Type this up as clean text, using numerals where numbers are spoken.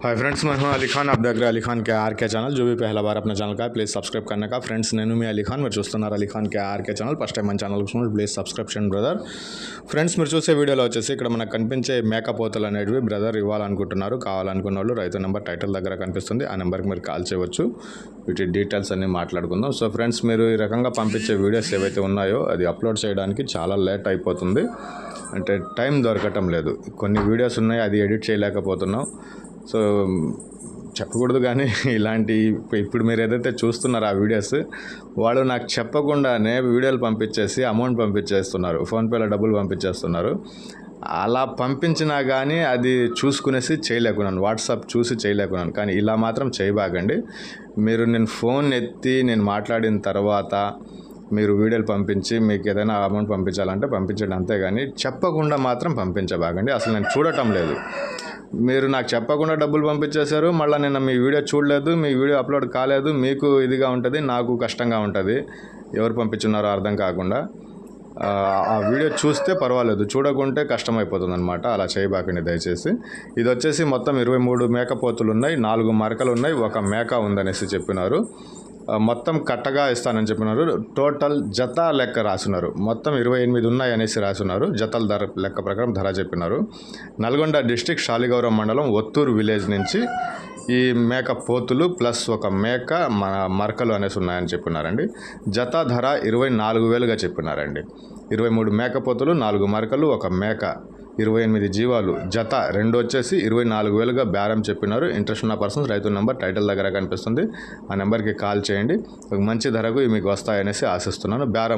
Hi friends, मैं हूं अली खान। आप देख रहे हैं अली खान के आर के चैनल। जो भी पहला बार अपने ఛానల్ का है प्लीज़ सब्सक्రైబ్ करने का। ఫ్రెండ్స్, నేను మీ అలీ ఖాన్, మీరు చూస్తున్నారు అలీ ఖాన్ కే ఆర్కే ఛానల్। ఫస్ట్ టైం మన ఛానల్ చూస్తున్నారు ప్లీజ్ సబ్స్క్రిప్షన్ బ్రదర్. ఫ్రెండ్స్, మీరు చూసే వీడియోలో వచ్చేసి ఇక్కడ మనకు కనిపించే మేకపోతలు అనేటివి బ్రదర్ ఇవ్వాలనుకుంటున్నారు. కావాలనుకున్న వాళ్ళు రైతు నెంబర్ టైటిల్ దగ్గర కనిపిస్తుంది, ఆ నెంబర్కి మీరు కాల్ చేయవచ్చు. వీటి డీటెయిల్స్ అన్నీ మాట్లాడుకుందాం. సో ఫ్రెండ్స్, మీరు ఈ రకంగా పంపించే వీడియోస్ ఏవైతే ఉన్నాయో అది అప్లోడ్ చేయడానికి చాలా లేట్ అయిపోతుంది. అంటే టైం దొరకటం లేదు. కొన్ని వీడియోస్ ఉన్నాయి, అది ఎడిట్ చేయలేకపోతున్నాం. సో చెప్పకూడదు, కానీ ఇలాంటి ఇప్పుడు మీరు ఏదైతే చూస్తున్నారో ఆ వీడియోస్ వాళ్ళు నాకు చెప్పకుండానే వీడియోలు పంపించేసి అమౌంట్ పంపించేస్తున్నారు, ఫోన్పేలో డబ్బులు పంపించేస్తున్నారు. అలా పంపించినా కానీ అది చూసుకునేసి చేయలేకున్నాను, వాట్సాప్ చూసి చేయలేకున్నాను. కానీ ఇలా మాత్రం చేయబాకండి. మీరు నేను ఫోన్ ఎత్తి నేను మాట్లాడిన తర్వాత మీరు వీడియోలు పంపించి మీకు ఏదైనా అమౌంట్ పంపించాలంటే పంపించండి, అంతేగాని చెప్పకుండా మాత్రం పంపించబాకండి. అసలు నేను చూడటం లేదు. మీరు నాకు చెప్పకుండా డబ్బులు పంపించేశారు, మళ్ళీ నేను మీ వీడియో చూడలేదు, మీ వీడియో అప్లోడ్ కాలేదు. మీకు ఇదిగా ఉంటుంది, నాకు కష్టంగా ఉంటుంది. ఎవరు పంపించున్నారో అర్థం కాకుండా ఆ వీడియో చూస్తే పర్వాలేదు, చూడకుంటే కష్టమైపోతుంది అనమాట. అలా చేయబాకండి దయచేసి. ఇది వచ్చేసి మొత్తం 23 మేకపోతులు ఉన్నాయి, 4 మరకలు ఉన్నాయి, 1 మేక ఉందనేసి చెప్పినారు. మొత్తం కట్టగా ఇస్తానని చెప్పినారు. టోటల్ జత లెక్క రాసున్నారు. మొత్తం 28 ఉన్నాయి అనేసి రాసున్నారు. జతల ధర లెక్క ప్రకారం ధర చెప్పినారు. నల్గొండ డిస్టిక్ శాలిగౌరవం మండలం ఒత్తూరు విలేజ్ నుంచి ఈ మేక పోతులు ప్లస్ 1 మేక మరకలు అనేసి ఉన్నాయని చెప్పినారండి. జత ధర 24,000గా చెప్పినారండి. 23 మేకపోతులు, 4 మరకలు, 1 మేక, 28 జీవాలు, జత 2 వచ్చేసి 24,000గా బేరం చెప్పినారు. ఇంట్రెస్ట్ ఉన్న పర్సన్స్ రైతు నెంబర్ టైటిల్ దగ్గర కనిపిస్తుంది, ఆ నెంబర్కి కాల్ చేయండి. ఒక మంచి ధరకు మీకు వస్తాయనేసి ఆశిస్తున్నాను. బేరం